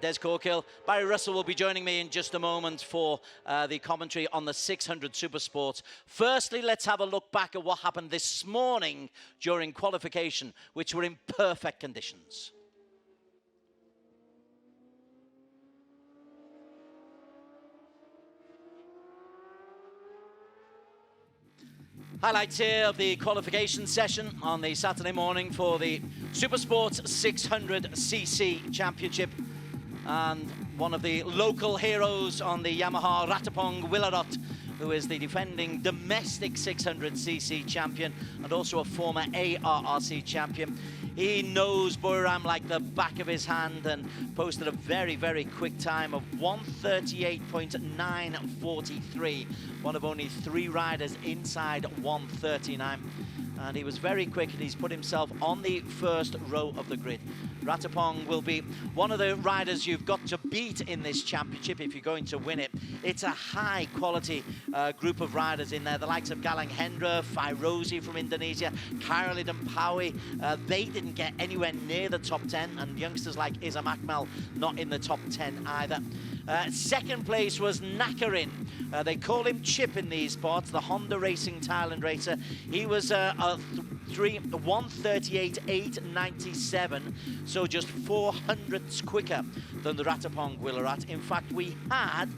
Des Corkill. Barry Russell will be joining me in just a moment for the commentary on the 600 Supersports. Firstly, let's have a look back at what happened this morning during qualification, which were in perfect conditions. Highlights here of the qualification session on the Saturday morning for the Supersports 600cc Championship. And one of the local heroes on the Yamaha, Ratapong Willarot, who is the defending domestic 600cc champion and also a former ARRC champion. He knows Buriram like the back of his hand and posted a very, very quick time of 1:38.943. One of only 3 riders inside 1:39. And he was very quick, and he's put himself on the first row of the grid. Ratapong will be one of the riders you've got to beat in this championship if you're going to win it. It's a high-quality group of riders in there, the likes of Galang Hendra, Fairozi from Indonesia, Khairul Pawi. They didn't get anywhere near the top 10, and youngsters like Izam Akmal not in the top 10 either. Second place was Nakarin. They call him Chip in these parts, the Honda Racing Thailand racer. He was 1:38.897, so just 400ths quicker than the Ratapong Willarot. In fact, we had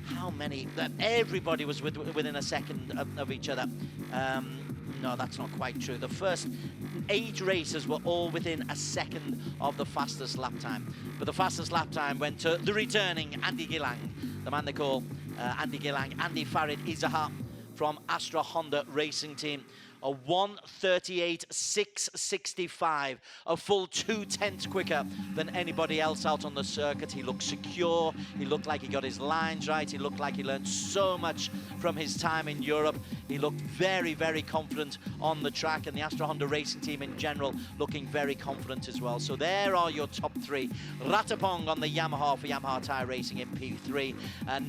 how many? Everybody was within a second of each other. No, that's not quite true. The first 8 racers were all within a second of the fastest lap time. But the fastest lap time went to the returning Andy Gilang, the man they call Andy Gilang, Andy Farid Izaha from Astra Honda Racing Team. A 1:38.665, a full 2/10 quicker than anybody else out on the circuit. He looked secure, he looked like he got his lines right, he looked like he learned so much from his time in Europe. He looked very, very confident on the track, and the Astra Honda Racing Team in general looking very confident as well. So there are your top 3. Ratapong on the Yamaha for Yamaha Tyre Racing in P3,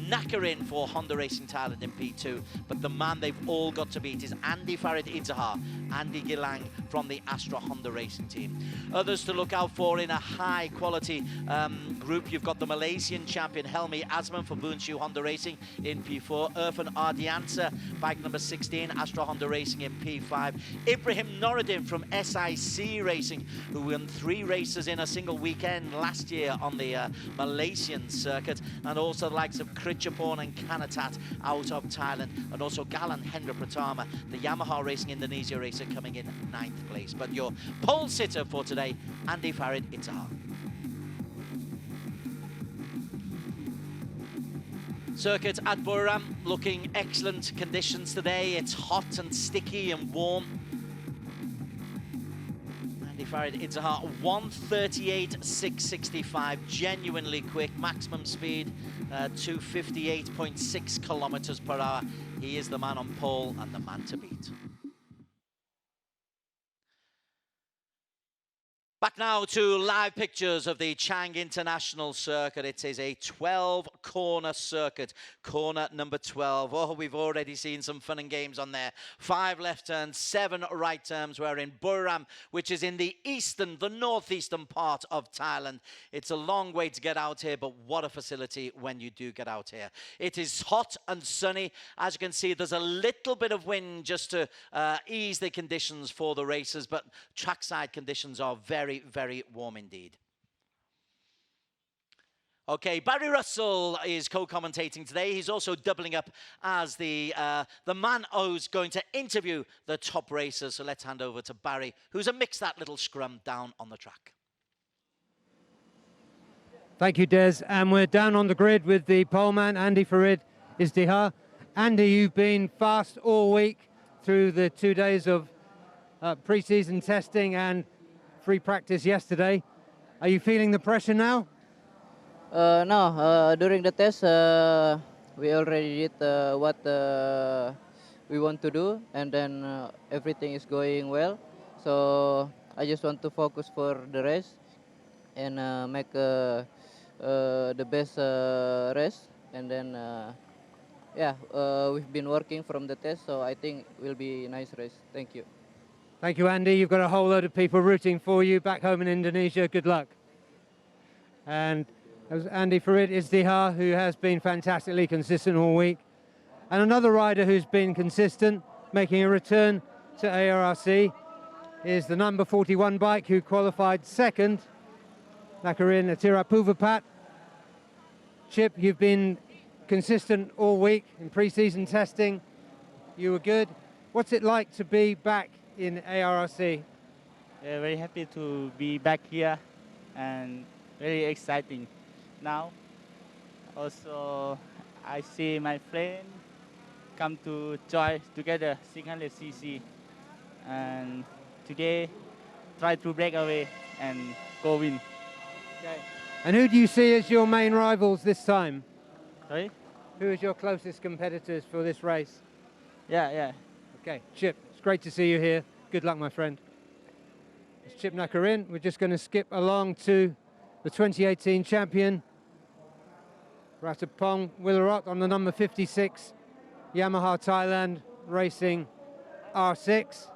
Nakarin for Honda Racing Thailand in P2, but the man they've all got to beat is Andy Farid Izaha, Andy Gilang from the Astra Honda Racing Team. Others to look out for in a high quality group, you've got the Malaysian champion Helmi Azman for Boonshu Honda Racing in P4, Irfan Ardiansa, bike number 16, Astra Honda Racing in P5, Ibrahim Noruddin from SIC Racing, who won 3 races in a single weekend last year on the Malaysian circuit, and also the likes of Kritchapon and Kanatat out of Thailand, and also Galan Hendra Pratama, the Yamaha Racing Indonesia racer, coming in 9th place. But your pole sitter for today, Andy Farid Izaha. Circuit at Buriram looking excellent conditions today. It's hot and sticky and warm. Andy Farid Izaha, 1:38.665, genuinely quick, maximum speed 258.6 kilometers per hour. He is the man on pole and the man to beat. Back now to live pictures of the Chang International Circuit. It is a 12-corner circuit, corner number 12. Oh, we've already seen some fun and games on there. 5 left turns, 7 right turns. We're in Buriram, which is in the northeastern part of Thailand. It's a long way to get out here, but what a facility when you do get out here. It is hot and sunny. As you can see, there's a little bit of wind just to ease the conditions for the racers, but trackside conditions are very, very warm indeed. Okay, Barry Russell is co-commentating today. He's also doubling up as the man who's going to interview the top racers. So let's hand over to Barry, who's mixed that little scrum down on the track. Thank you, Des. And we're down on the grid with the poleman, Andy Farid Izaha. Andy, you've been fast all week through the 2 days of pre-season testing and free practice yesterday. Are you feeling the pressure now? No, during the test, we already did what we want to do, and then everything is going well. So I just want to focus for the race and make the best race. And then, yeah, we've been working from the test, so I think it will be a nice race. Thank you. Thank you, Andy. You've got a whole load of people rooting for you back home in Indonesia. Good luck. And That was Andy Farid Izdihar, who has been fantastically consistent all week. And another rider who's been consistent, making a return to ARRC, is the number 41 bike who qualified second, Nakarin Atirapuvapat. Chip, you've been consistent all week in pre-season testing. You were good. What's it like to be back in ARRC? Yeah, very happy to be back here and very exciting now. Also, I see my friend come to join together 600cc, and today try to break away and go win. Okay. And who do you see as your main rivals this time? Sorry? Who is your closest competitors for this race? Yeah. Okay, Chip, it's great to see you here. Good luck, my friend. It's Chip Nakarin. We're just going to skip along to the 2018 champion, Ratapong Willarot, on the number 56, Yamaha Thailand Racing R6.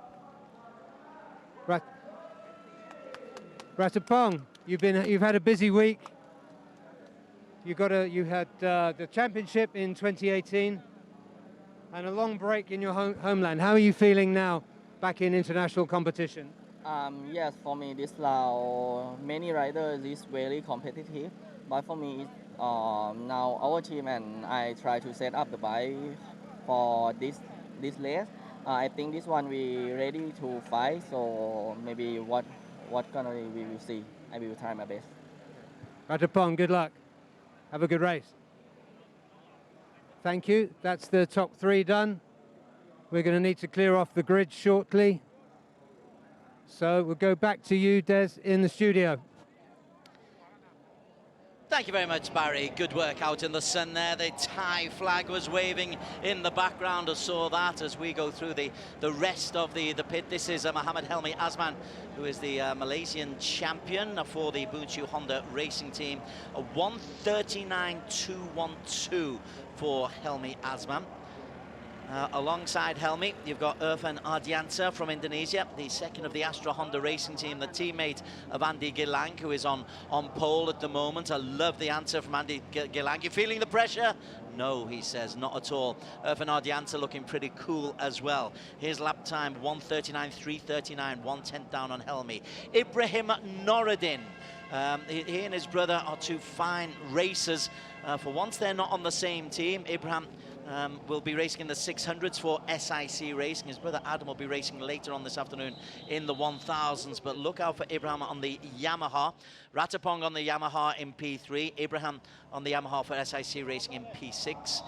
Ratapong, you've had a busy week. You had the championship in 2018 and a long break in your homeland. How are you feeling now, back in international competition? Yes, for me, this many riders is very competitive. But for me, now our team and I try to set up the bike for this race. I think this one we ready to fight. So maybe what gonna we will see. I will try my best. Ratapong, good luck. Have a good race. Thank you. That's the top three done. We're going to need to clear off the grid shortly. So we'll go back to you, Des, in the studio. Thank you very much, Barry. Good work out in the sun there. The Thai flag was waving in the background. I saw that as we go through the rest of the pit. This is Muhammad Helmi Azman, who is the Malaysian champion for the Bunshu Honda racing team. A 1:39.212 for Helmi Azman. Alongside Helmi, you've got Irfan Ardianta from Indonesia, the second of the Astra Honda racing team, the teammate of Andy Gilang, who is on pole at the moment. I love the answer from Andy Gilang. You feeling the pressure? No, he says, not at all. Irfan Ardianta looking pretty cool as well. His lap time, 1:39.339, 1/10 down on Helmi. Ibrahim Noruddin. He and his brother are two fine racers. For once, they're not on the same team. Ibrahim will be racing in the 600s for SIC Racing. His brother Adam will be racing later on this afternoon in the 1000s. But look out for Ibrahim on the Yamaha. Ratapong on the Yamaha in P3. Ibrahim on the Yamaha for SIC Racing in P6.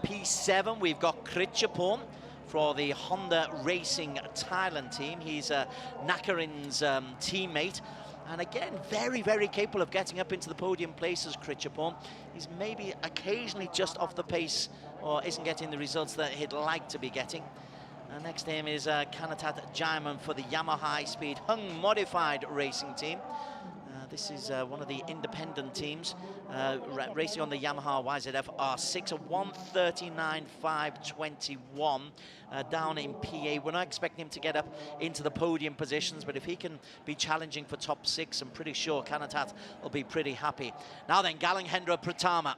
P7, we've got Kritchapon for the Honda Racing Thailand team. He's Nakarin's teammate. And again, very, very capable of getting up into the podium places, Kritchapon. He's maybe occasionally just off the pace or isn't getting the results that he'd like to be getting. Next to him is Kanatat Jaiman for the Yamaha High Speed Hung Modified Racing Team. This is one of the independent teams racing on the Yamaha YZF R6, a 1:39.521 down in PA. We're not expecting him to get up into the podium positions, but if he can be challenging for top 6, I'm pretty sure Kanatat will be pretty happy. Now then, Galanghendra Pratama.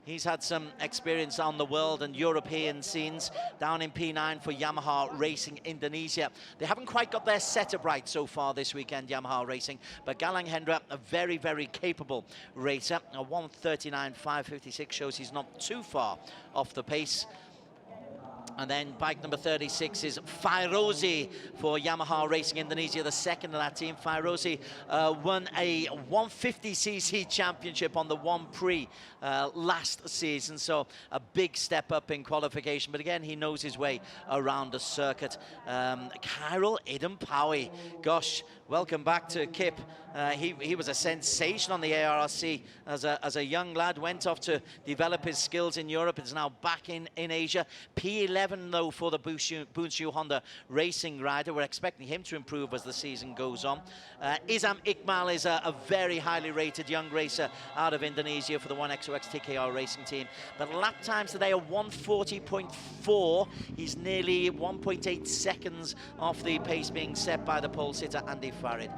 He's had some experience on the world and European scenes down in P9 for Yamaha Racing Indonesia. They haven't quite got their setup right so far this weekend, Yamaha Racing, but Galanghendra, a very, very capable racer. A 1:39.556 shows he's not too far off the pace. And then bike number 36 is Fairozi for Yamaha Racing Indonesia, the second of that team. Fairozi won a 150cc championship on the One Prix last season, so a big step up in qualification. But again, he knows his way around the circuit. Kyril Idampawi, gosh, welcome back to Kip. He was a sensation on the ARRC as a young lad, went off to develop his skills in Europe, is now back in Asia. P11 though for the Bunshu Honda racing rider. We're expecting him to improve as the season goes on. Izam Iqbal is a very highly rated young racer out of Indonesia for the 1XOX TKR racing team. The lap times today are 1:40.4. He's nearly 1.8 seconds off the pace being set by the pole sitter Andy Farid.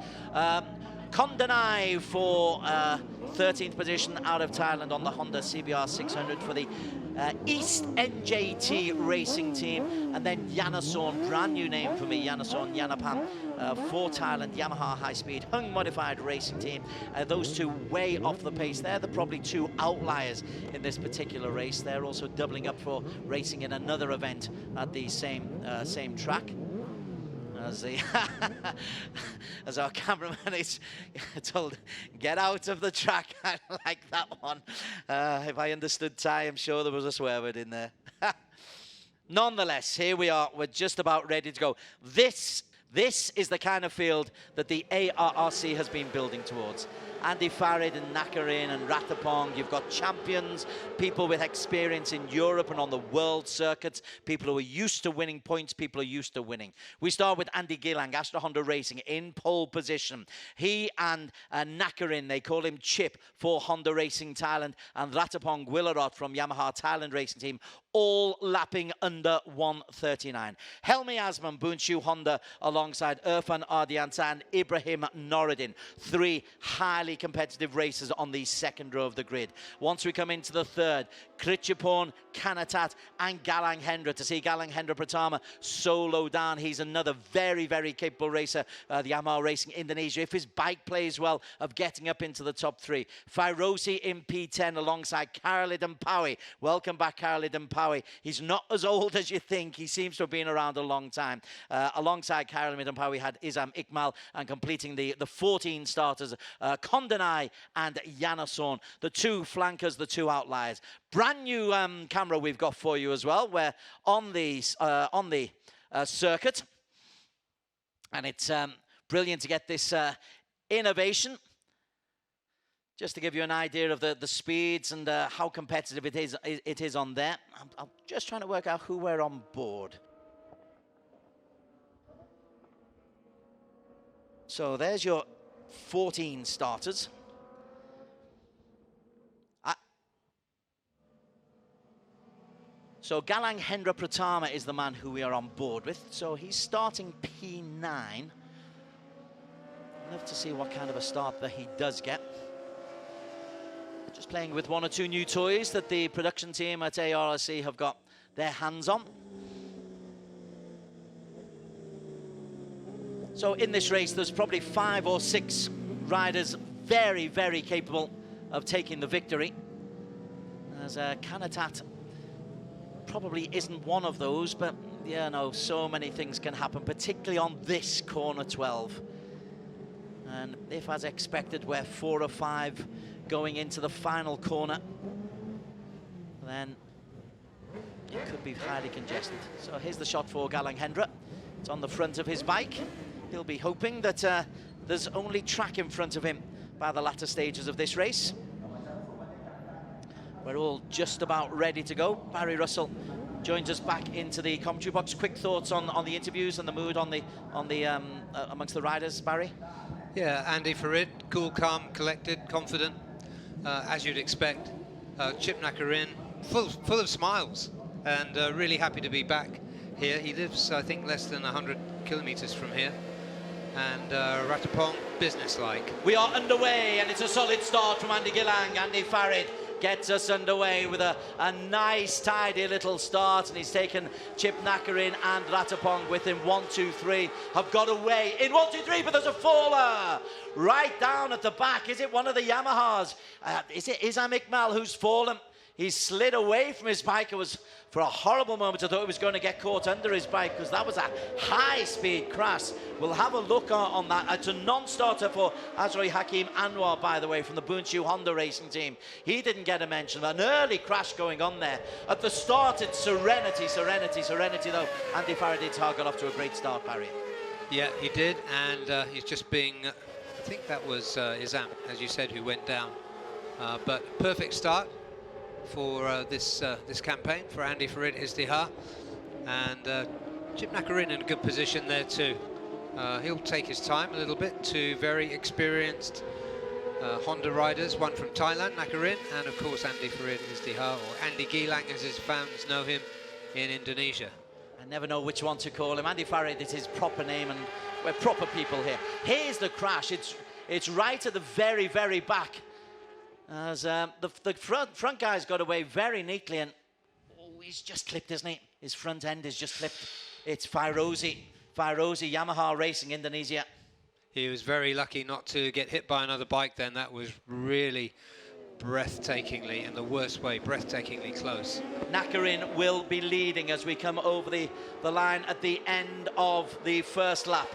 Kondanai for 13th position out of Thailand on the Honda CBR 600 for the East NJT racing team. And then Yanasorn, brand new name for me, Yanasorn Yanapan for Thailand, Yamaha high-speed Hung modified racing team. Those two way off the pace. They're probably two outliers in this particular race. They're also doubling up for racing in another event at the same track. As our cameraman is told, get out of the track. I like that one. If I understood Thai, I'm sure there was a swear word in there. Nonetheless, here we are. We're just about ready to go. This is the kind of field that the ARRC has been building towards. Andy Farid and Nakarin and Ratapong. You've got champions, people with experience in Europe and on the world circuits, people who are used to winning points, people who are used to winning. We start with Andy Gilang, Astra Honda Racing, in pole position. He and Nakarin, they call him Chip for Honda Racing Thailand, and Ratapong Willarot from Yamaha Thailand Racing Team, all lapping under 1:39. Helmi Asman, Bunshu Honda, alongside Irfan Ardianta and Ibrahim Noruddin. Three highly competitive racers on the second row of the grid. Once we come into the third, Kritchapon, Kanatat and Galang Hendra. To see Galang Hendra Pratama solo down. He's another very, very capable racer, the Yamaha Racing Indonesia, if his bike plays well, of getting up into the top three. Fairozi in P10 alongside Khalid Mpawi. Welcome back, Khalid Mpawi. He's not as old as you think. He seems to have been around a long time. Alongside Khalid Mpawi had Izam Ikmal, and completing the 14 starters, Kondanai and Yanasorn. The two flankers, the two outliers. Brand new camera we've got for you as well. We're on the circuit, and it's brilliant to get this innovation. Just to give you an idea of the speeds and how competitive it is on there. I'm just trying to work out who we're on board. So there's your 14 starters. So Galang Hendra Pratama is the man who we are on board with. So he's starting P9. I'd love to see what kind of a start that he does get. Just playing with one or two new toys that the production team at ARRC have got their hands on. So in this race, there's probably 5 or 6 riders very, very capable of taking the victory. As Kanatat probably isn't one of those, but yeah, no, so many things can happen, particularly on this corner 12. And if, as expected, we're 4 or 5 going into the final corner, then it could be highly congested. So here's the shot for Galang Hendra. It's on the front of his bike. He'll be hoping that there's only track in front of him by the latter stages of this race. We're all just about ready to go. Barry Russell joins us back into the commentary box. Quick thoughts on the interviews and the mood on the amongst the riders, Barry? Yeah, Andy Farid, cool, calm, collected, confident, as you'd expect. Chip Nakarin, full of smiles, and really happy to be back here. He lives, I think, less than 100 kilometers from here. And Ratapong, businesslike. We are underway, and it's a solid start from Andy Gilang. Andy Farid gets us underway with a nice, tidy little start, and he's taken Chip Nakarin and Ratapong with him. 1, 2, 3 have got away in 1, 2, 3, but there's a faller right down at the back. Is it one of the Yamahas? Is it Izam Ikmal who's fallen? He slid away from his bike. It was, for a horrible moment, I thought he was going to get caught under his bike, because that was a high-speed crash. We'll have a look on that. It's a non-starter for Azroi Hakim Anwar, by the way, from the Bunshu Honda Racing Team. He didn't get a mention. An early crash going on there. At the start, it's serenity, though. Andy Faraday got off to a great start, Barry. Yeah, he did, and he's just being, I think that was Izam, as you said, who went down. But perfect start for this campaign for Andy Farid Izdihar, and Chip Nakarin in a good position there too. He'll take his time a little bit. Two very experienced Honda riders, one from Thailand, Nakarin, and of course Andy Farid Izdihar, or Andy Gilang as his fans know him in Indonesia. I never know which one to call him. Andy Farid is his proper name, and we're proper people here. Here's the crash. It's right at the very, very back. As the front guy's got away very neatly, and he's just clipped, isn't he? His front end is just clipped. It's Fairozi, Yamaha Racing Indonesia. He was very lucky not to get hit by another bike then. That was really breathtakingly, in the worst way, breathtakingly close. Nakarin will be leading as we come over the line at the end of the first lap.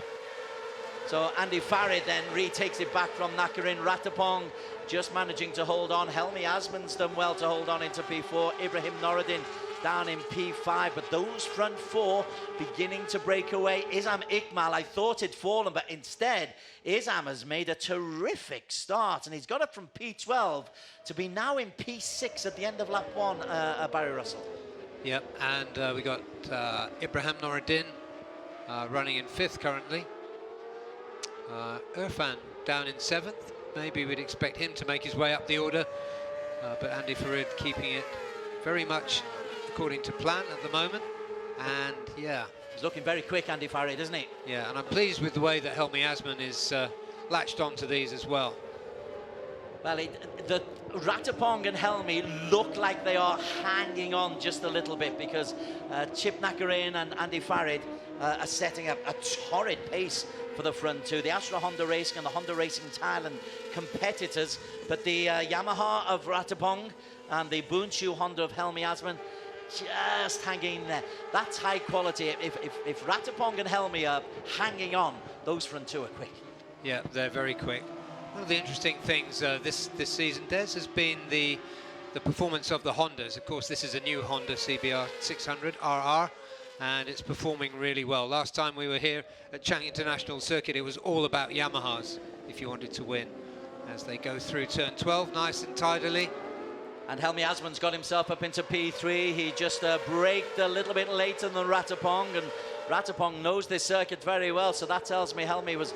So Andy Farid then retakes it back from Nakarin. Ratapong just managing to hold on. Helmi Asman's done well to hold on into P4. Ibrahim Noruddin down in P5, but those front four beginning to break away. Isam Iqmal, I thought he'd fallen, but instead Isam has made a terrific start, and he's got it from P12 to be now in P6 at the end of lap 1, Barry Russell. Yep, and we got Ibrahim Noruddin running in 5th currently. Irfan down in 7th. Maybe we'd expect him to make his way up the order, but Andy Farid keeping it very much according to plan at the moment. And yeah, he's looking very quick, Andy Farid, isn't he? Yeah, and I'm pleased with the way that Helmi Asman is latched onto these as well. Well, the Ratapong and Helmi look like they are hanging on just a little bit, because Chip Nakarin and Andy Farid are setting up a torrid pace for the front two. The Astra Honda Racing and the Honda Racing Thailand competitors, but the Yamaha of Ratapong and the Bunshu Honda of Helmi Asman just hanging there. That's high quality. If Ratapong and Helmi are hanging on, those front two are quick. Yeah, they're very quick. One of the interesting things this season, Des, has been the performance of the Hondas. Of course, this is a new Honda CBR 600 RR, and it's performing really well. Last time we were here at Chang International Circuit, it was all about Yamahas if you wanted to win. As they go through turn 12, nice and tidily. And Helmi Asman's got himself up into P3. He just braked a little bit later than Ratapong, and Ratapong knows this circuit very well, so that tells me Helmi was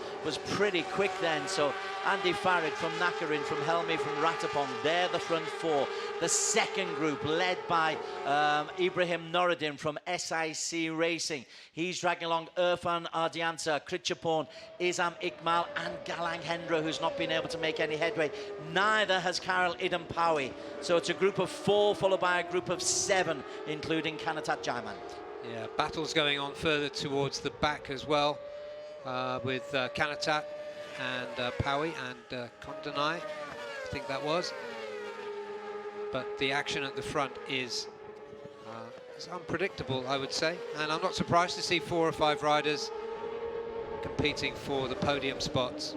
pretty quick then. So Andy Farid from Nakarin, from Helmi, from Ratapong, they're the front four. The second group led by Ibrahim Noruddin from SIC Racing. He's dragging along Irfan Ardianta, Kritchapon, Isam Iqmal and Galang Hendra, who's not been able to make any headway. Neither has Karel Idampawi. So it's a group of 4 followed by a group of 7, including Kanatat Jaiman. Yeah, battles going on further towards the back as well, with Kanatat and Pawi and Kondanai, I think that was. But the action at the front is unpredictable, I would say, and I'm not surprised to see 4 or 5 riders competing for the podium spots.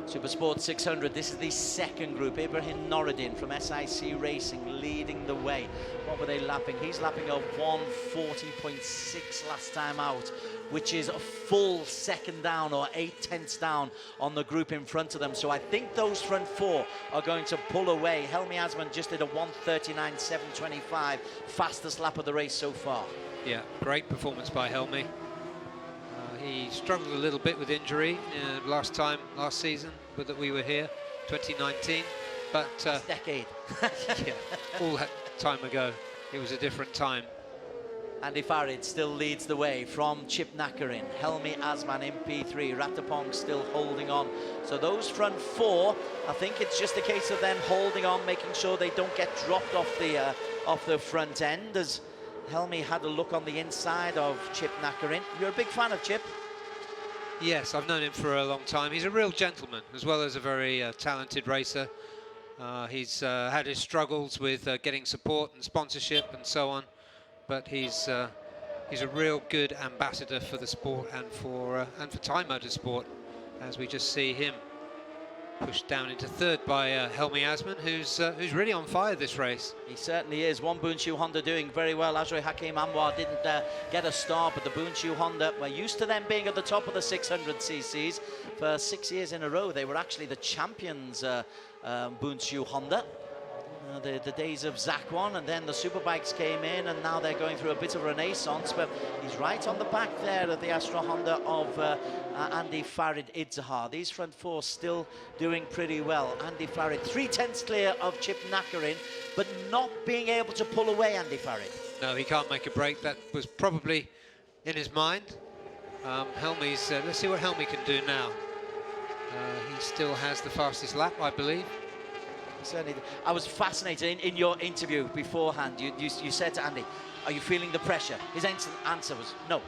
Supersport 600, this is the second group. Ibrahim Noruddin from SIC Racing leading the way. What were they lapping? He's lapping a 140.6 last time out, which is a full second down, or 8/10 down on the group in front of them. So I think those front 4 are going to pull away. Helmi Asman just did a 1:39.725, fastest lap of the race so far. Yeah, great performance by Helmi. He struggled a little bit with injury last season that we were here, 2019, but decade. yeah, all that time ago, it was a different time. Andy Farid still leads the way from Chip Nakarin. Helmi Asman in P3, Ratapong still holding on. So those front 4, I think it's just a case of them holding on, making sure they don't get dropped off the front end, as Helmi had a look on the inside of Chip Nakarin. You're a big fan of Chip? Yes, I've known him for a long time. He's a real gentleman, as well as a very talented racer. He's had his struggles with getting support and sponsorship and so on, but he's a real good ambassador for the sport and for Thai motorsport, as we just see him pushed down into 3rd by Helmi Asman, who's really on fire this race. He certainly is. One Bunshu Honda doing very well. Azrai Hakim Anwar didn't get a start, but the Bunshu Honda, we're used to them being at the top of the 600 cc's for 6 years in a row. They were actually the champions, Bunshu Honda. The days of Zakwan, and then the Superbikes came in, and now they're going through a bit of a renaissance, but he's right on the back there of the Astra Honda of Andy Farid Idzahar. These front 4 still doing pretty well. Andy Farid 3/10 clear of Chip Nakarin, but not being able to pull away Andy Farid. No, he can't make a break. That was probably in his mind. Helmi's, let's see what Helmi can do now. He still has the fastest lap, I believe. Certainly. I was fascinated in your interview beforehand. You said to Andy, are you feeling the pressure? His answer was no.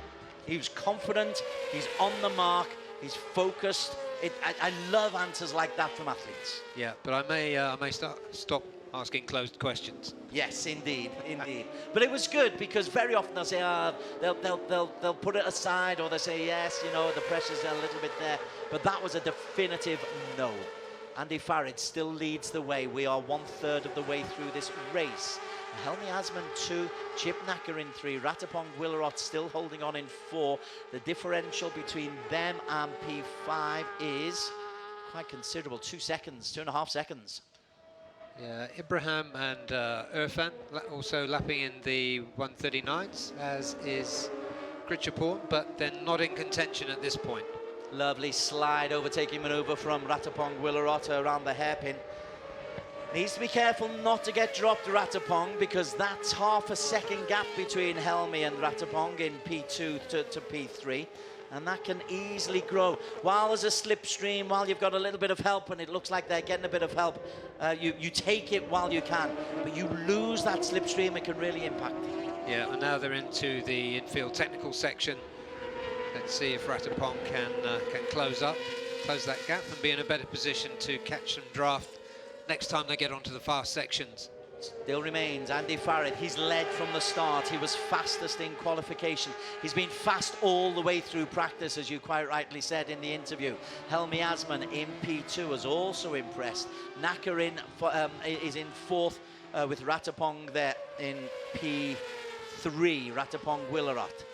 He was confident, he's on the mark, he's focused. I love answers like that from athletes. Yeah, but I may stop asking closed questions. Yes, indeed, indeed. But it was good because very often they'll say, they'll put it aside, or they'll say, yes, you know, the pressure's a little bit there. But that was a definitive no. Andy Farid still leads the way. We are 1/3 of the way through this race. Helmi Asman 2, Chip Nacker in 3, Ratapong Willerot still holding on in 4. The differential between them and P5 is quite considerable, 2 seconds, 2.5 seconds. Yeah, Ibrahim and Irfan also lapping in the 139s, as is Krichapur, but they're not in contention at this point. Lovely slide overtaking maneuver from Ratapong Willerot around the hairpin. Needs to be careful not to get dropped, Ratapong, because that's half a second gap between Helmi and Ratapong in P2 to P3, and that can easily grow. While there's a slipstream, while you've got a little bit of help, and it looks like they're getting a bit of help, you take it while you can, but you lose that slipstream, it can really impact. Yeah, and now they're into the infield technical section. Let's see if Ratapong can close that gap and be in a better position to catch and draft next time they get onto the fast sections. Still remains Andy Farid. He's led from the start. He was fastest in qualification. He's been fast all the way through practice, as you quite rightly said in the interview. Helmi Asman in P2 has also impressed. Nacker is in 4th with Ratapong there in P3. Ratapong Willerot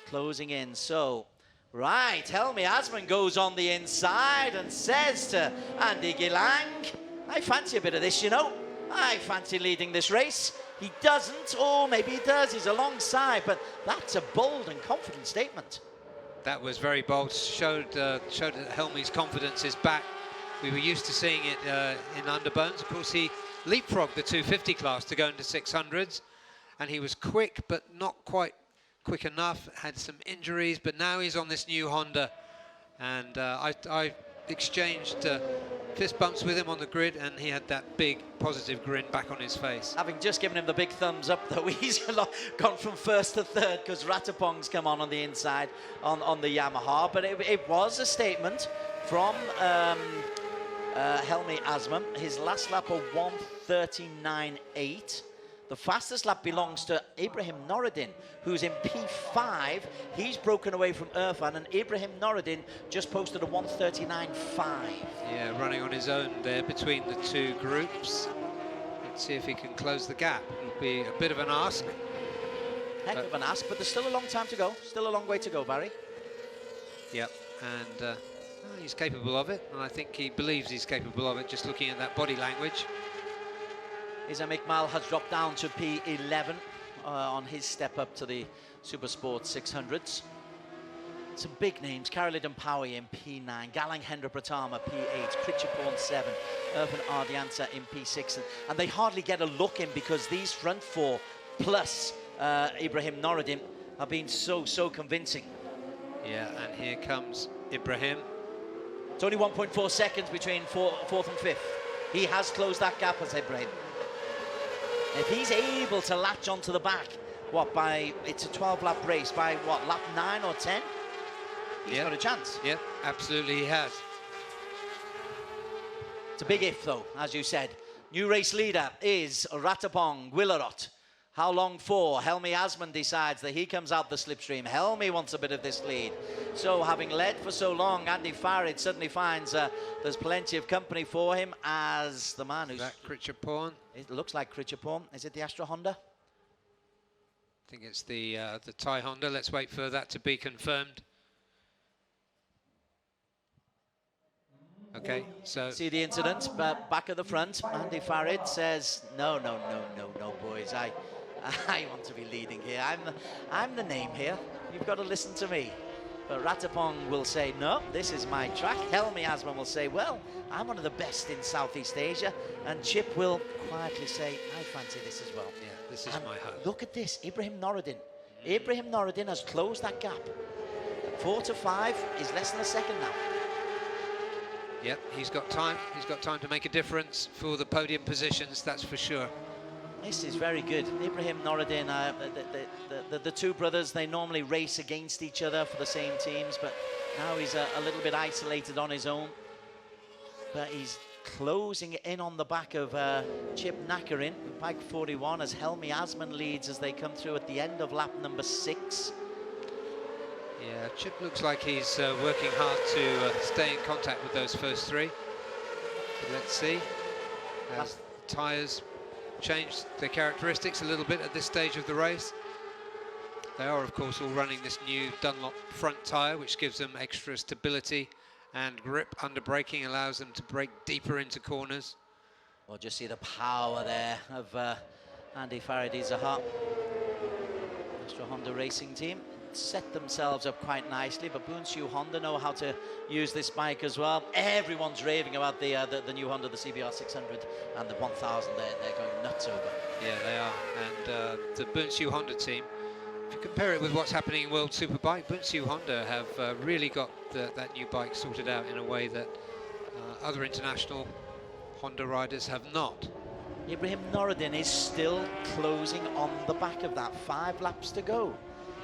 closing in. So, right, Helmi Asman goes on the inside and says to Andy Gilang, I fancy a bit of this, you know. I fancy leading this race. He doesn't, or maybe he does, he's alongside, but that's a bold and confident statement. That was very bold, showed that Helmi's confidence is back. We were used to seeing it in Underbones. Of course, he leapfrogged the 250 class to go into 600s, and he was quick, but not quite quick enough, had some injuries, but now he's on this new Honda, and I exchanged fist bumps with him on the grid, and he had that big positive grin back on his face. Having just given him the big thumbs up, though, he's gone from 1st to 3rd because Ratapong's come on the inside on the Yamaha, but it was a statement from Helmi Asman. His last lap of 1:39.8. The fastest lap belongs to Ibrahim Noruddin, who's in P5. He's broken away from Irfan, and Ibrahim Noruddin just posted a 1:39.5. Yeah, running on his own there between the two groups. Let's see if he can close the gap. It'll be a bit of an ask. Heck of an ask, but there's still a long time to go. Still a long way to go, Barry. Yep, and he's capable of it, and I think he believes he's capable of it, just looking at that body language. Izam Iqbal has dropped down to P11 on his step up to the Supersport 600s. Some big names: Karolidon Powie in P9, Galang Hendra Pratama P8, Pritchard 7, Irfan Ardianta in P6, and they hardly get a look in because these front 4 plus Ibrahim Noruddin have been so convincing. Yeah, and here comes Ibrahim. It's only 1.4 seconds between 4th and 5th. He has closed that gap, as Ibrahim. If he's able to latch onto the back, it's a 12-lap race, by what, lap 9 or 10? He's got a chance. Yeah, absolutely he has. It's a big if, though, as you said. New race leader is Ratapong Willerot. How long for? Helmi Asman decides that he comes out the slipstream. Helmi wants a bit of this lead. So, having led for so long, Andy Farid suddenly finds there's plenty of company for him as the man who's... That Krichapur. It looks like Krichapur. Is it the Astra Honda? I think it's the Thai Honda. Let's wait for that to be confirmed. Okay, so... See the incident, but back at the front, Andy Farid says, no, boys, I want to be leading here. I'm the name here. You've got to listen to me. But Ratapong will say, no, this is my track. Helmi Asman will say, well, I'm one of the best in Southeast Asia. And Chip will quietly say, I fancy this as well. Yeah, this is my home. Look at this, Ibrahim Noruddin. Ibrahim Noruddin has closed that gap. 4 to 5 is less than a second now. Yep, he's got time. He's got time to make a difference for the podium positions, that's for sure. This is very good. Ibrahim Noureddin, the two brothers, they normally race against each other for the same teams, but now he's a little bit isolated on his own. But he's closing in on the back of Chip Nakarin, bike 41, as Helmi Asman leads as they come through at the end of lap number 6. Yeah, Chip looks like he's working hard to stay in contact with those first three. But let's see, as the tyres change their characteristics a little bit at this stage of the race. They are, of course, all running this new Dunlop front tyre, which gives them extra stability and grip under braking, allows them to brake deeper into corners. Well, just see the power there of Andy Faraday Zaha. Astra Honda Racing Team set themselves up quite nicely, but Bunsu Honda know how to use this bike as well. Everyone's raving about the new Honda, the CBR 600 and the 1000. They're going nuts over. Yeah, they are. And the Bunsu Honda team, if you compare it with what's happening in World Superbike, Bunsu Honda have really got that new bike sorted out in a way that other international Honda riders have not. Ibrahim Noureddin is still closing on the back of that. 5 laps to go.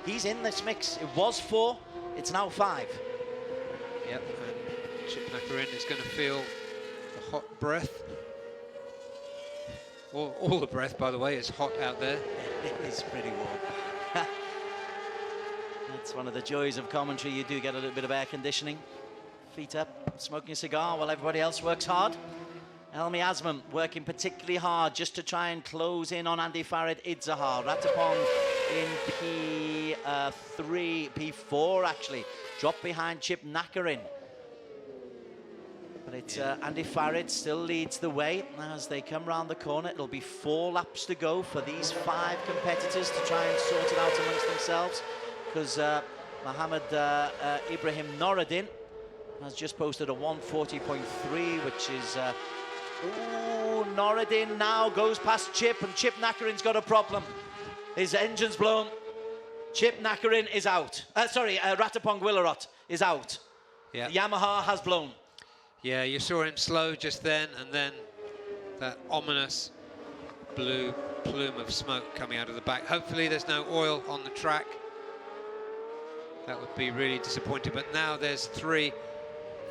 He's in this mix. It was 4, it's now 5. Yep, and Chip Nakarin is going to feel the hot breath. All the breath, by the way, is hot out there. It is pretty warm. That's one of the joys of commentary. You do get a little bit of air conditioning. Feet up, smoking a cigar while everybody else works hard. Helmi Asman working particularly hard just to try and close in on Andy Farid Idzahar. Ratapong in P4 actually. Dropped behind Chip Nakarin. But it's Andy Farid still leads the way as they come round the corner. It'll be 4 laps to go for these 5 competitors to try and sort it out amongst themselves, because Mohammed Ibrahim Noureddin has just posted a 140.3, which is ooh, Noureddin now goes past Chip, and Chip Nakarin's got a problem. His engine's blown. Chip Nakarin is out. Ratapong Willerot is out. Yeah. Yamaha has blown. Yeah, you saw him slow just then, and then that ominous blue plume of smoke coming out of the back. Hopefully there's no oil on the track. That would be really disappointing, but now there's 3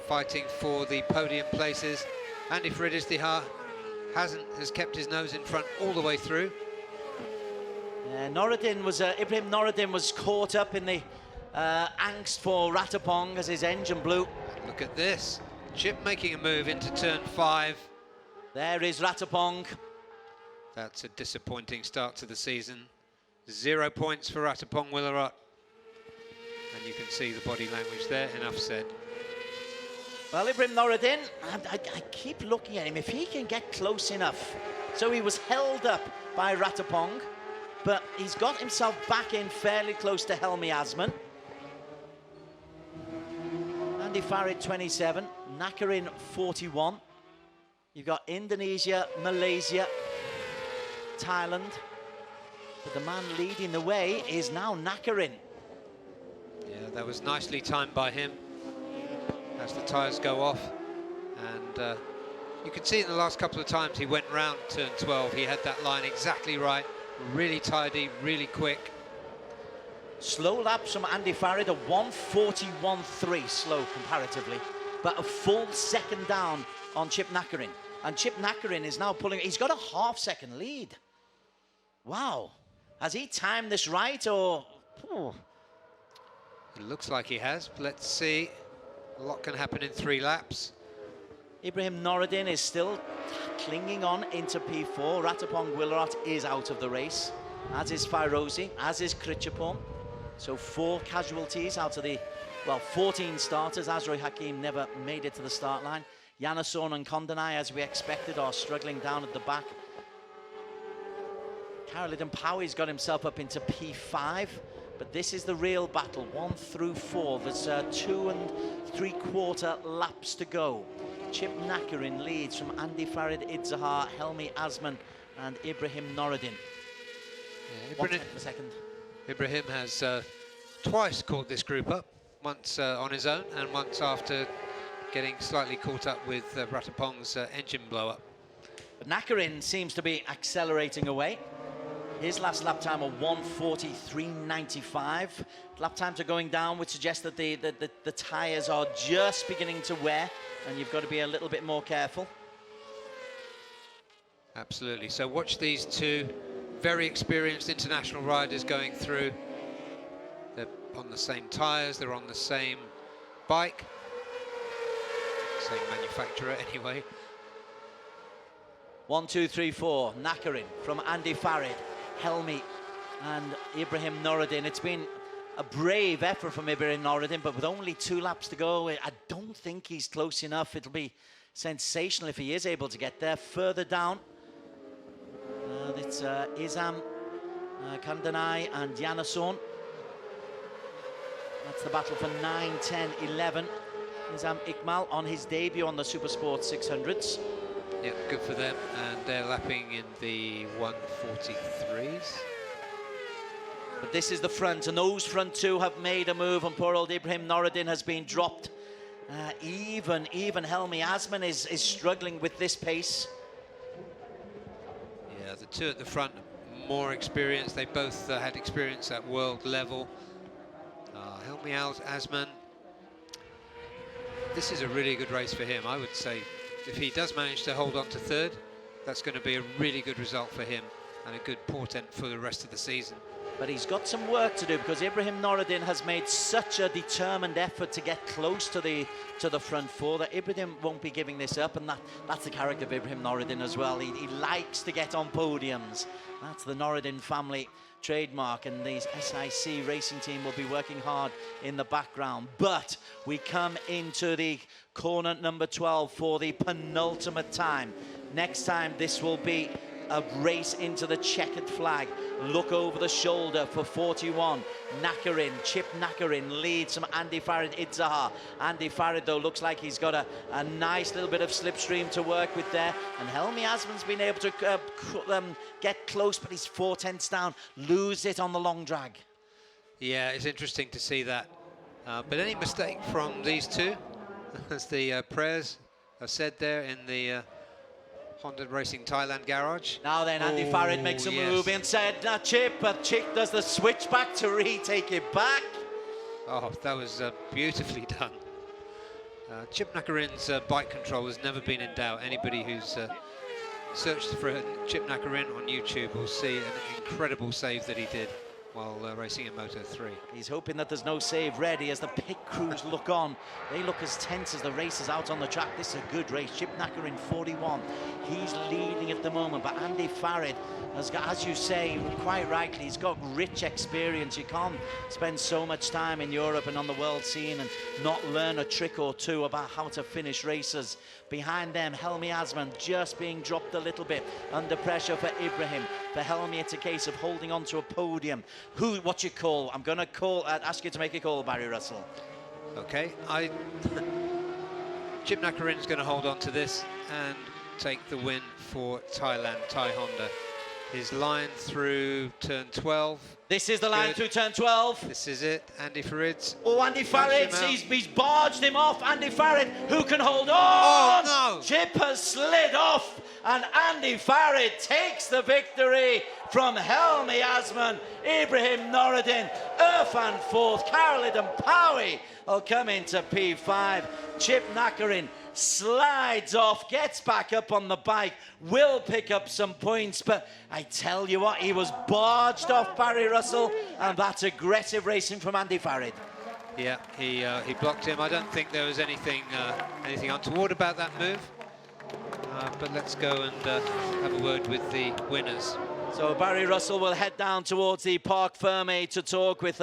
fighting for the podium places. Andy Friedrichsdihar has kept his nose in front all the way through. Ibrahim Noureddin was caught up in the angst for Ratapong as his engine blew. Look at this. Chip making a move into turn 5. There is Ratapong. That's a disappointing start to the season. 0 points for Ratapong Willerot. And you can see the body language there, enough said. Well, Ibrahim Noureddin, I keep looking at him. If he can get close enough. So he was held up by Ratapong, but he's got himself back in fairly close to Helmi Asman. Andy Farid 27, Nakarin 41. You've got Indonesia, Malaysia, Thailand. But the man leading the way is now Nakarin. Yeah, that was nicely timed by him as the tyres go off. And you can see in the last couple of times he went round turn 12, he had that line exactly right, really tidy, really quick. Slow laps from Andy Farid, a 141.3 slow comparatively, but a full second down on Chip Nakarin. And Chip Nakarin is now pulling, he's got a half-second lead. Wow. Has he timed this right, or? It looks like he has, but let's see. A lot can happen in 3 laps. Ibrahim Noureddin is still clinging on into P4. Ratapong Willerot is out of the race, as is Fairozi, as is Kritchapong. So 4 casualties out of the, well, 14 starters. Azroy Hakim never made it to the start line. Yanason and Kondanai, as we expected, are struggling down at the back. Carolyn Powey's got himself up into P5, but this is the real battle, 1 through 4. There's 2 3/4 laps to go. Chip Nakarin leads from Andy Farid Idzahar, Helmi Asman, and Ibrahim Noureddin. Yeah, 1 tenth per second. Ibrahim has twice caught this group up, once on his own and once after getting slightly caught up with Ratapong's engine blow-up. But Nakarin seems to be accelerating away. His last lap time of 1:43.95. Lap times are going down, which suggests that the tyres are just beginning to wear, and you've got to be a little bit more careful. Absolutely. So watch these two very experienced international riders going through. They're on the same tyres, they're on the same bike. Same manufacturer anyway. 1, 2, 3, 4. Nakarin from Andy Farid, Helmi and Ibrahim Noureddin. It's been a brave effort from Ibrahim Noureddin, but with only 2 laps to go, I don't think he's close enough. It'll be sensational if he is able to get there. Further down, it's Izam Kandanai and Yanason. That's the battle for 9, 10, 11. Izam Iqmal on his debut on the Supersport 600s. Yeah, good for them, and they're lapping in the 1:43s. But this is the front, and those front two have made a move, and poor old Ibrahim Noureddin has been dropped. Even Helmi Asman is struggling with this pace. Yeah, the two at the front, more experience. They both had experience at world level. Helmi Asman, this is a really good race for him, I would say. If he does manage to hold on to third, that's going to be a really good result for him and a good portent for the rest of the season. But he's got some work to do, because Ibrahim Noureddin has made such a determined effort to get close to the front four that Ibrahim won't be giving this up, and that's the character of Ibrahim Noureddin as well. He likes to get on podiums. That's the Noureddin family trademark, and the SIC racing team will be working hard in the background. But we come into the corner number 12 for the penultimate time. Next time this will be a race into the checkered flag. Look over the shoulder for 41. Nakarin, Chip Nakarin leads from Andy Farid Idzahar. Andy Farid, though, looks like he's got a nice little bit of slipstream to work with there. And Helmi Asman's been able to get close, but he's 4/10 down. Lose it on the long drag. Yeah, it's interesting to see that. But any mistake from these two, as the prayers are said there in the Honda Racing Thailand garage. Now then, Andy Farid makes a move inside Chip, but Chip does the switch back to retake it back. Oh, that was beautifully done. Chip Nakarin's bike control has never been in doubt. Anybody who's searched for Chip Nakarin on YouTube will see an incredible save that he did while racing in Moto3. He's hoping that there's no save ready as the pit crews look on. They look as tense as the racers out on the track. This is a good race. Chip Nakarin, 41. He's leading at the moment, but Andy Farid has got, as you say, quite rightly, he's got rich experience. You can't spend so much time in Europe and on the world scene and not learn a trick or two about how to finish races. Behind them, Helmi Asman just being dropped a little bit under pressure for Ibrahim. For Helmi, it's a case of holding on to a podium. What you call? I'm going to ask you to make a call, Barry Russell. Okay, Chip Nakarin's going to hold on to this and take the win for Thailand, Thai Honda. His line through turn 12. This is the line through turn 12. This is it, Andy Farid's. Oh, Andy Farid, he's barged him off. Andy Farid, who can hold on? Oh, no! Chip has slid off, and Andy Farid takes the victory from Helmi Asman, Ibrahim Noureddin, Irfan fourth, Khalid and Pawi will come into P5. Chip Nakarin slides off, gets back up on the bike, will pick up some points, but I tell you what, he was barged off, Barry Russell, and that's aggressive racing from Andy Farid. Yeah, he blocked him. I don't think there was anything untoward about that move, but let's go and have a word with the winners. So Barry Russell will head down towards the Parc Fermé to talk with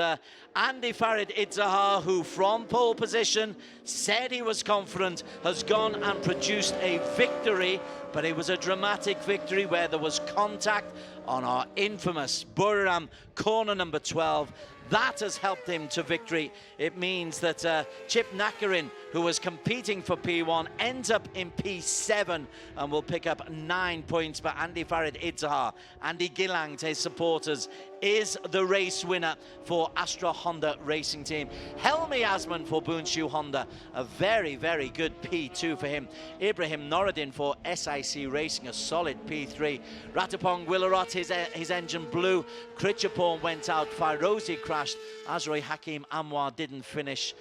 Andy Farid Idzahar, who from pole position said he was confident, has gone and produced a victory, but it was a dramatic victory where there was contact on our infamous Buriram corner number 12. That has helped him to victory. It means that Chip Nakarin, who was competing for P1, ends up in P7 and will pick up 9 points. But Andy Farid Idzahar, Andy Gilang to his supporters, is the race winner for Astra Honda Racing Team. Helmi Asman for Bunshu Honda, a very, very good P2 for him. Ibrahim Noruddin for SIC Racing, a solid P3. Ratapong Willarot, his engine blew. Krichapon went out. Fairozi crashed. Azroy Hakim Anwar didn't finish.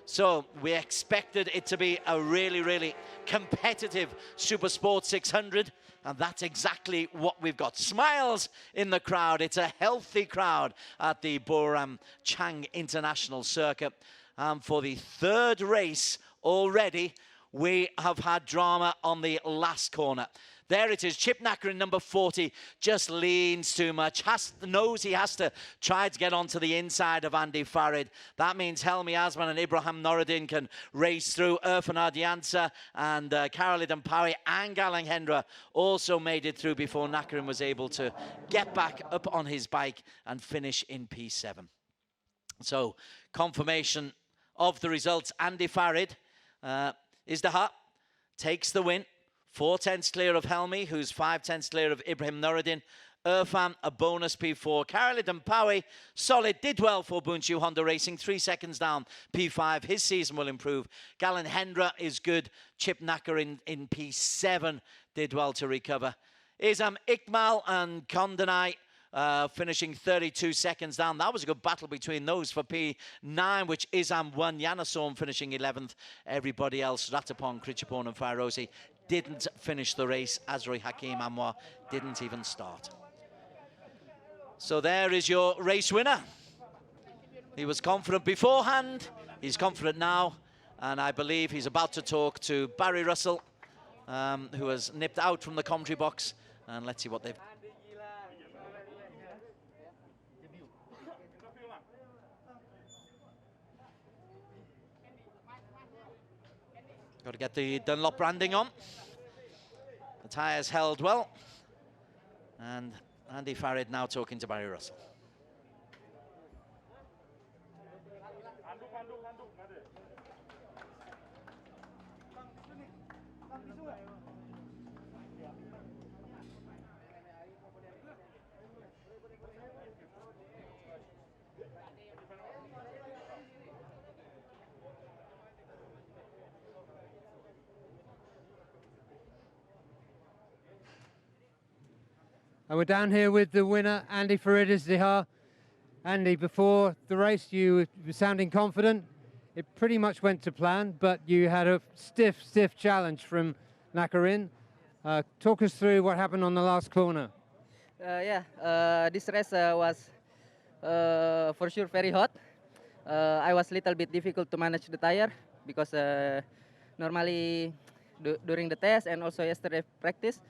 So we expected it to be a really, really competitive Super Sport 600, and that's exactly what we've got. Smiles in the crowd. It's a healthy crowd at the Boram Chang International Circuit. For the third race already, we have had drama on the last corner. There it is, Chip Nacker in number 40, just leans too much, knows he has to try to get onto the inside of Andy Farid. That means Helmi Asman and Ibrahim Noruddin can race through. Irfan Ardiansa and Karolid Mpawi and Galang Hendra also made it through before Nakarin was able to get back up on his bike and finish in P7. So, confirmation of the results. Andy Farid is the hut, takes the win. 4 tenths clear of Helmi, who's 5 tenths clear of Ibrahim Noruddin. Irfan, a bonus P4. Karolid Mpawi, solid, did well for Bunshu Honda Racing. 3 seconds down, P5. His season will improve. Galan Hendra is good. Chip Nacker in P7 did well to recover. Izam Iqmal and Kondanai finishing 32 seconds down. That was a good battle between those for P9, which Izam won. Yanasom finishing 11th. Everybody else, Ratapon, Krichapon and Fairozi, didn't finish the race. Azri Hakim Anwar didn't even start. So there is your race winner. He was confident beforehand, he's confident now, and I believe he's about to talk to Barry Russell, who has nipped out from the commentary box, and let's see what they've... Got to get the Dunlop branding on. The tyres held well. And Andy Farid now talking to Barry Russell. And we're down here with the winner, Andy Farid Izdihar. Andy, before the race, you were sounding confident. It pretty much went to plan, but you had a stiff challenge from Nakarin. Talk us through what happened on the last corner. This race was for sure very hot. I was a little bit difficult to manage the tire because normally during the test and also yesterday practice,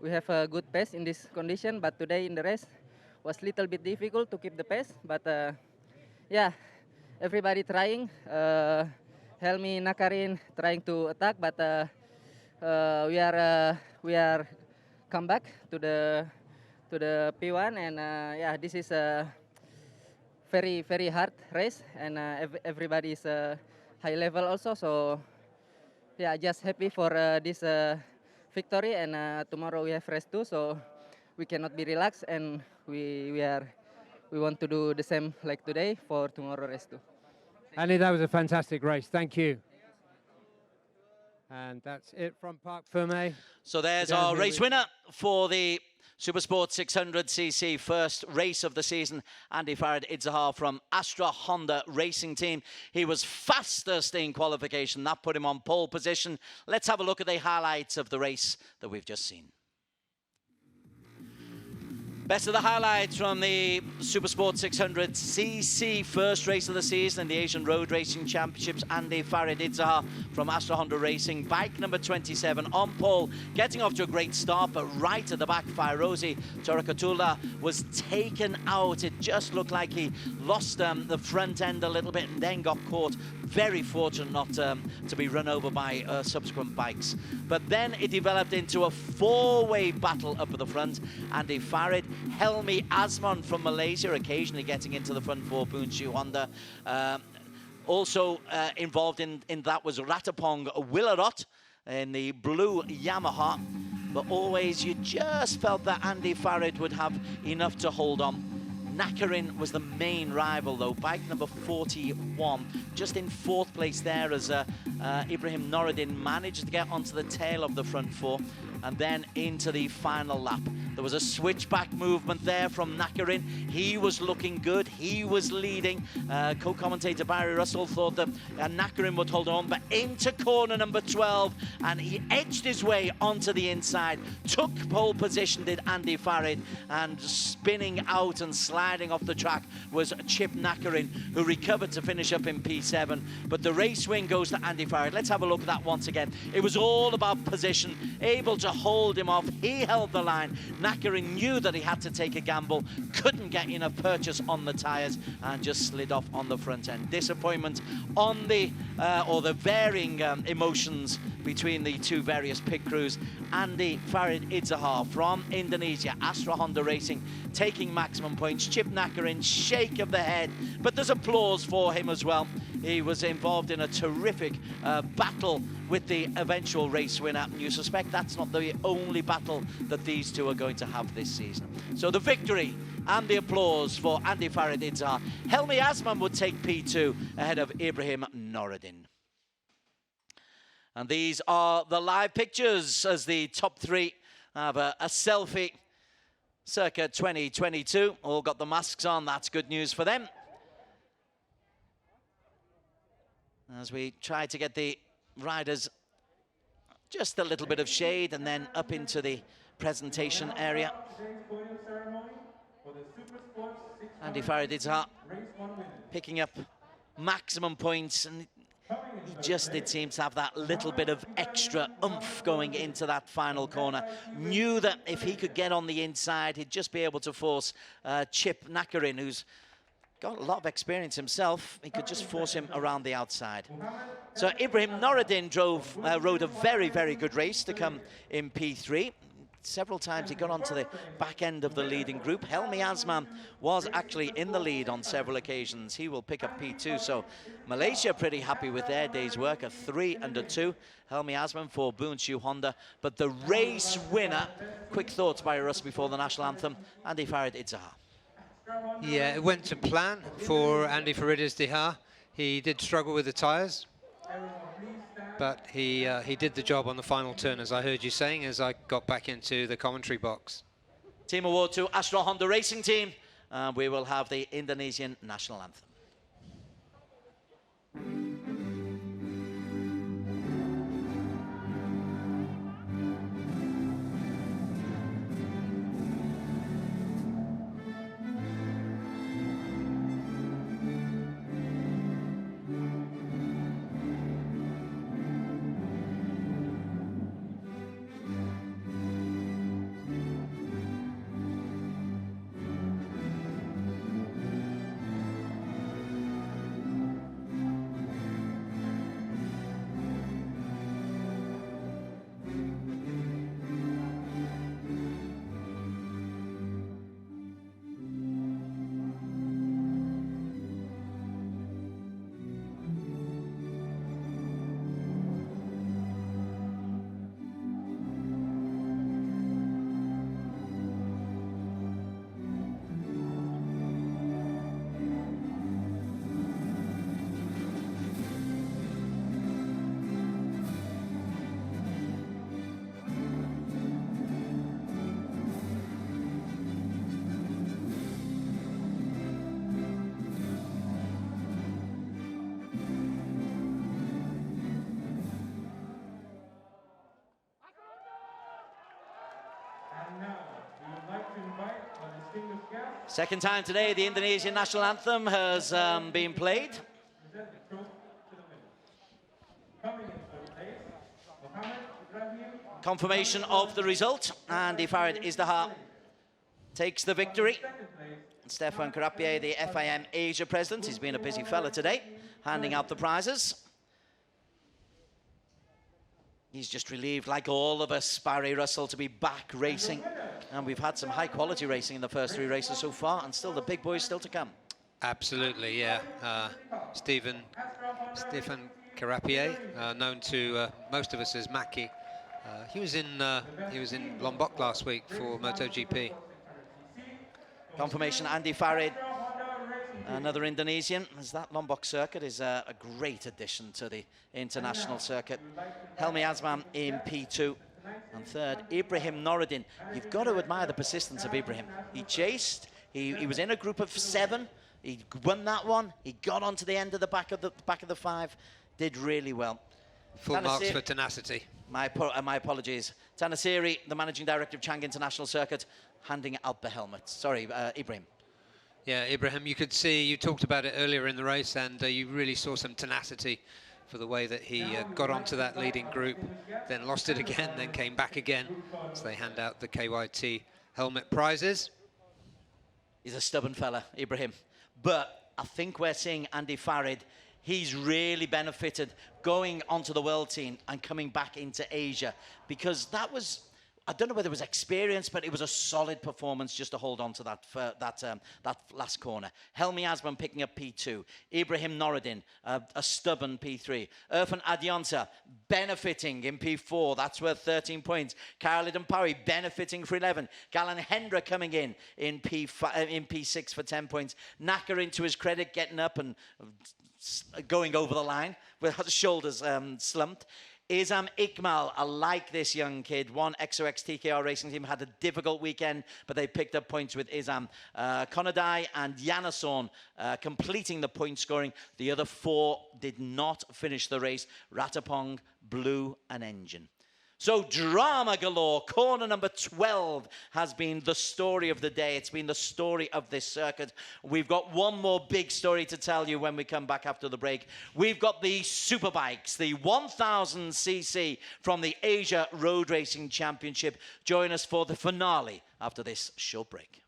we have a good pace in this condition, but today in the race was a little bit difficult to keep the pace. But yeah, everybody trying. Helmi, Nakarin trying to attack, but we are come back to the P1, and yeah, this is a very hard race, and everybody is high level also. So yeah, just happy for this victory, and tomorrow we have race too, so we cannot be relaxed, and we want to do the same like today for tomorrow race too. Andy, that was a fantastic race. Thank you. And that's it from Parc Fermé. So there's our race winner for the Supersport 600cc first race of the season, Andy Farid Idzahar from Astra Honda Racing Team. He was fastest in qualification. That put him on pole position. Let's have a look at the highlights of the race that we've just seen. Best of the highlights from the Supersport 600cc first race of the season in the Asian Road Racing Championships. Andy Farid Idzahar from Astra Honda Racing, bike number 27 on pole, getting off to a great start, but right at the back, Fairozi Torakatullah was taken out. It just looked like he lost the front end a little bit and then got caught. Very fortunate not to be run over by subsequent bikes. But then it developed into a four-way battle up at the front. Andy Farid, Helmi Asman from Malaysia, occasionally getting into the front for Bunshu Honda. Also involved in that was Ratapong Willarot in the blue Yamaha. But always you just felt that Andy Farid would have enough to hold on. Nakarin was the main rival, though. Bike number 41, just in 4th place there as Ibrahim Noureddin managed to get onto the tail of the front four and then into the final lap. There was a switchback movement there from Nakarin. He was looking good. He was leading. Co-commentator Barry Russell thought that Nakarin would hold on, but into corner number 12, and he edged his way onto the inside, took pole position, did Andy Farid, and spinning out and sliding off the track was Chip Nakarin, who recovered to finish up in P7. But the race win goes to Andy Farid. Let's have a look at that once again. It was all about position, able to hold him off. He held the line. Nakarin knew that he had to take a gamble, couldn't get enough purchase on the tyres, and just slid off on the front end. Disappointment on the varying emotions between the two various pit crews. Andy Farid Idzahar from Indonesia, Astra Honda Racing, taking maximum points. Chip Nakarin, shake of the head, but there's applause for him as well. He was involved in a terrific battle with the eventual race winner. You suspect that's not the only battle that these two are going to have this season. So the victory and the applause for Andy Farid Idzahar. Helmi Asman would take P2 ahead of Ibrahim Noureddin. And these are the live pictures as the top three have a selfie circa 2022. All got the masks on. That's good news for them. As we try to get the riders just a little bit of shade and then up into the presentation area. Andy Farid Idzahar picking up maximum points, and he just did seem to have that little bit of extra oomph going into that final corner. Knew that if he could get on the inside, he'd just be able to force Chip Nakarin, who's got a lot of experience himself. He could just force him around the outside. So Ibrahim Noureddin rode a very, very good race to come in P3. Several times he got onto the back end of the leading group. Helmi Asman was actually in the lead on several occasions. He will pick up P2. So Malaysia pretty happy with their day's work, a 3 under 2. Helmi Asman for Boonshu Honda. But the race winner, quick thoughts by Russ before the national anthem, Andy Farid Idzahar. Yeah, it went to plan for Andy Farid Idzahar. He did struggle with the tyres, but he did the job on the final turn, as I heard you saying, as I got back into the commentary box. Team award to Astra Honda Racing Team. We will have the Indonesian national anthem. Second time today, the Indonesian national anthem has been played. Confirmation of the result. Andy Farid Idzahar takes the victory. Stefan Karapier, the FIM Asia president, he's been a busy fella today, handing out the prizes. He's just relieved, like all of us, Barry Russell, to be back racing. And we've had some high-quality racing in the first 3 races so far, and still the big boys still to come. Absolutely, yeah. Stefan Karapier, known to most of us as Mackie. He was in Lombok last week for MotoGP. Confirmation, Andy Farid, another Indonesian, as that Lombok circuit is a great addition to the international circuit. Helmi Azman in P2. And third, Ibrahim Noruddin. You've got to admire the persistence of Ibrahim. He chased, he was in a group of 7, he won that one, he got onto the end of the back of the 5, did really well. Full marks for tenacity. My apologies. Tanasiri, the managing director of Chang International Circuit, handing out the helmet. Sorry, Ibrahim. Yeah, Ibrahim, you could see, you talked about it earlier in the race, and you really saw some tenacity for the way that he got onto that leading group, then lost it again, then came back again. So they hand out the KYT helmet prizes. He's a stubborn fella, Ibrahim. But I think we're seeing Andy Farid, he's really benefited going onto the world team and coming back into Asia, because that was, I don't know whether it was experience, but it was a solid performance just to hold on to that last corner. Helmi Azman picking up P2. Ibrahim Noruddin, a stubborn P3. Irfan Adionta benefiting in P4. That's worth 13 points. Khalid Pari benefiting for 11. Galan Hendra coming in P6 for 10 points. Naka, to his credit, getting up and going over the line with his shoulders slumped. Izam Ikmal, I like this young kid. One XOX TKR racing team had a difficult weekend, but they picked up points with Izam. Konadai and Yanason completing the point scoring. The other 4 did not finish the race. Ratapong blew an engine. So drama galore. Corner number 12 has been the story of the day. It's been the story of this circuit. We've got one more big story to tell you when we come back after the break. We've got the Superbikes, the 1000cc from the Asia Road Racing Championship. Join us for the finale after this short break.